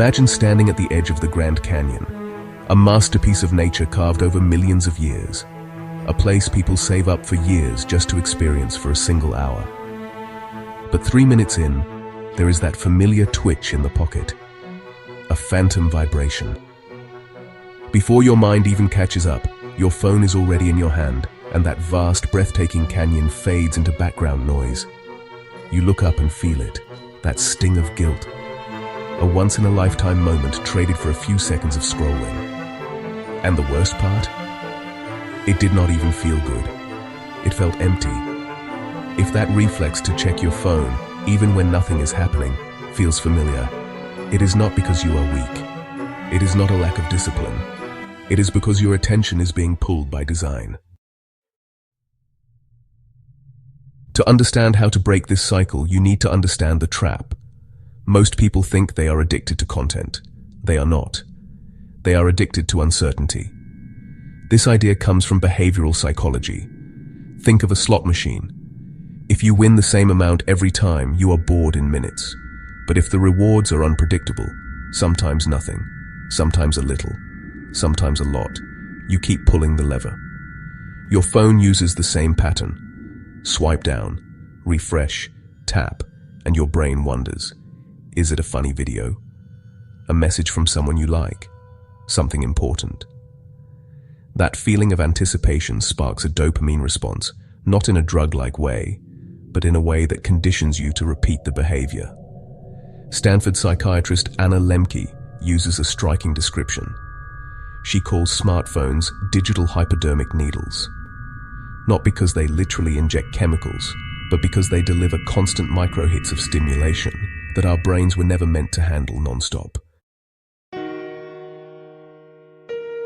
Imagine standing at the edge of the Grand Canyon, a masterpiece of nature carved over millions of years, a place people save up for years just to experience for a single hour. But 3 minutes in, there is that familiar twitch in the pocket, a phantom vibration. Before your mind even catches up, your phone is already in your hand, and that vast, breathtaking canyon fades into background noise. You look up and feel it, that sting of guilt. A once-in-a-lifetime moment traded for a few seconds of scrolling. And the worst part? It did not even feel good. It felt empty. If that reflex to check your phone, even when nothing is happening, feels familiar, it is not because you are weak. It is not a lack of discipline. It is because your attention is being pulled by design. To understand how to break this cycle, you need to understand the trap. Most people think they are addicted to content. They are not. They are addicted to uncertainty. This idea comes from behavioral psychology. Think of a slot machine. If you win the same amount every time, you are bored in minutes. But if the rewards are unpredictable, sometimes nothing, sometimes a little, sometimes a lot, you keep pulling the lever. Your phone uses the same pattern. Swipe down, refresh, tap, and your brain wonders. Is it a funny video? A message from someone you like? Something important? That feeling of anticipation sparks a dopamine response, not in a drug-like way, but in a way that conditions you to repeat the behavior. Stanford psychiatrist Anna Lembke uses a striking description. She calls smartphones digital hypodermic needles. Not because they literally inject chemicals, but because they deliver constant microhits of stimulation that our brains were never meant to handle non-stop.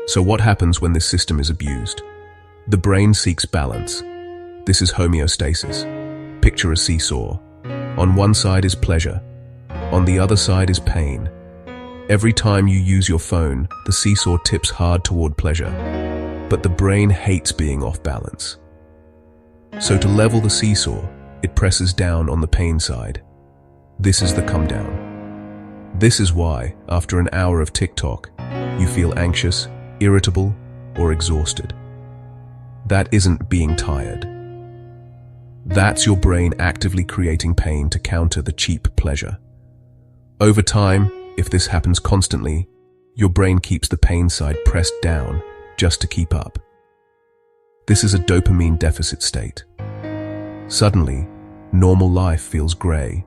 So what happens when this system is abused? The brain seeks balance. This is homeostasis. Picture a seesaw. On one side is pleasure. On the other side is pain. Every time you use your phone, the seesaw tips hard toward pleasure. But the brain hates being off balance. So to level the seesaw, it presses down on the pain side. This is the come down. This is why, after an hour of TikTok, you feel anxious, irritable, or exhausted. That isn't being tired. That's your brain actively creating pain to counter the cheap pleasure. Over time, if this happens constantly, your brain keeps the pain side pressed down just to keep up. This is a dopamine deficit state. Suddenly, normal life feels gray.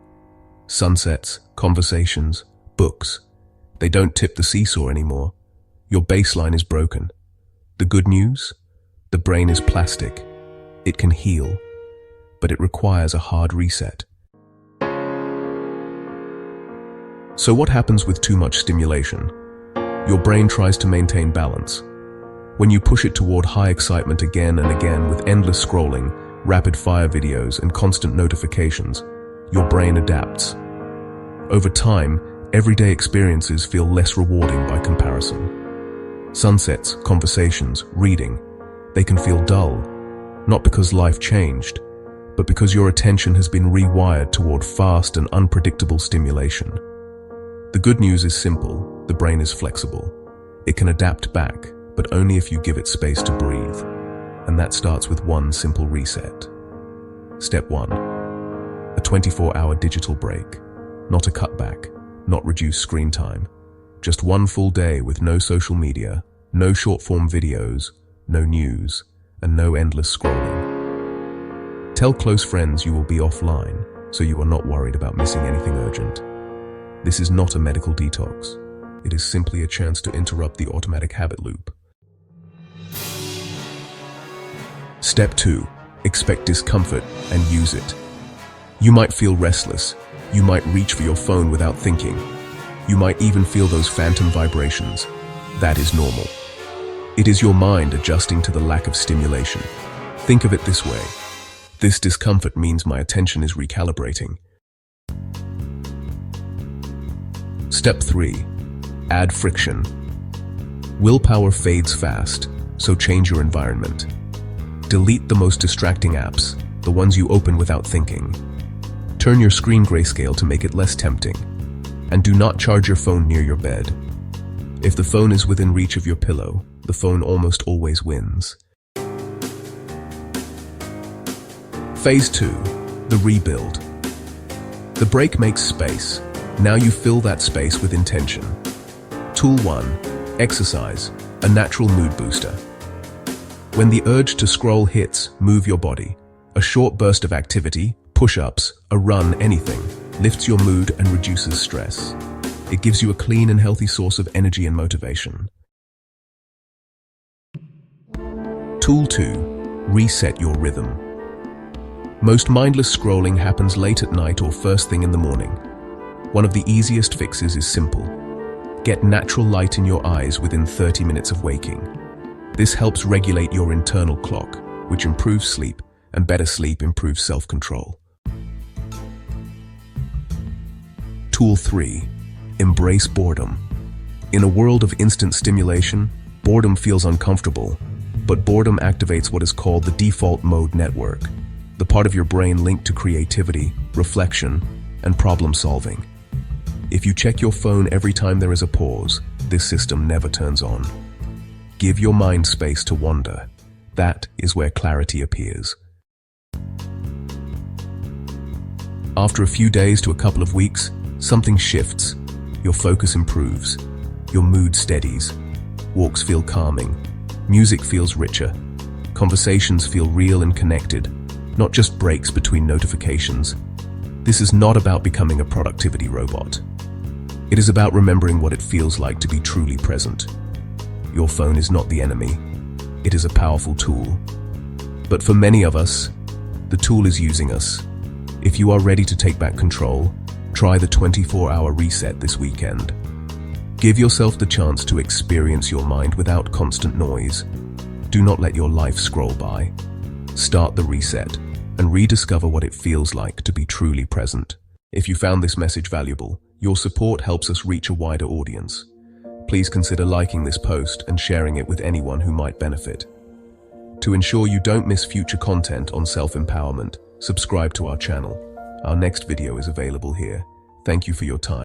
Sunsets, conversations, books, they don't tip the seesaw anymore. Your baseline is broken. The good news? The brain is plastic. It can heal, but it requires a hard reset. So what happens with too much stimulation? Your brain tries to maintain balance. When you push it toward high excitement again and again with endless scrolling, rapid-fire videos, and constant notifications, your brain adapts. Over time, everyday experiences feel less rewarding by comparison. Sunsets, conversations, reading, they can feel dull, not because life changed, but because your attention has been rewired toward fast and unpredictable stimulation. The good news is simple: the brain is flexible. It can adapt back, but only if you give it space to breathe. And that starts with one simple reset. Step 1. A 24-hour digital break. Not a cutback, not reduced screen time. Just one full day with no social media, no short-form videos, no news, and no endless scrolling. Tell close friends you will be offline, so you are not worried about missing anything urgent. This is not a medical detox. It is simply a chance to interrupt the automatic habit loop. Step 2. Expect discomfort and use it. You might feel restless. You might reach for your phone without thinking. You might even feel those phantom vibrations. That is normal. It is your mind adjusting to the lack of stimulation. Think of it this way. This discomfort means my attention is recalibrating. Step 3. Add friction. Willpower fades fast, so change your environment. Delete the most distracting apps, the ones you open without thinking. Turn your screen grayscale to make it less tempting. And do not charge your phone near your bed. If the phone is within reach of your pillow, the phone almost always wins. Phase 2. The rebuild. The break makes space. Now you fill that space with intention. Tool 1. Exercise, a natural mood booster. When the urge to scroll hits, move your body. A short burst of activity, push-ups, a run, anything, lifts your mood and reduces stress. It gives you a clean and healthy source of energy and motivation. Tool 2. Reset your rhythm. Most mindless scrolling happens late at night or first thing in the morning. One of the easiest fixes is simple. Get natural light in your eyes within 30 minutes of waking. This helps regulate your internal clock, which improves sleep, and better sleep improves self-control. Tool 3. Embrace boredom. In a world of instant stimulation, boredom feels uncomfortable, but boredom activates what is called the default mode network, the part of your brain linked to creativity, reflection, and problem solving. If you check your phone every time there is a pause, this system never turns on. Give your mind space to wander. That is where clarity appears. After a few days to a couple of weeks, something shifts. Your focus improves. Your mood steadies. Walks feel calming. Music feels richer. Conversations feel real and connected, not just breaks between notifications. This is not about becoming a productivity robot. It is about remembering what it feels like to be truly present. Your phone is not the enemy. It is a powerful tool. But for many of us, the tool is using us. If you are ready to take back control, try the 24-hour reset this weekend. Give yourself the chance to experience your mind without constant noise. Do not let your life scroll by. Start the reset and rediscover what it feels like to be truly present. If you found this message valuable, your support helps us reach a wider audience. Please consider liking this post and sharing it with anyone who might benefit. To ensure you don't miss future content on self-empowerment, subscribe to our channel. Our next video is available here. Thank you for your time.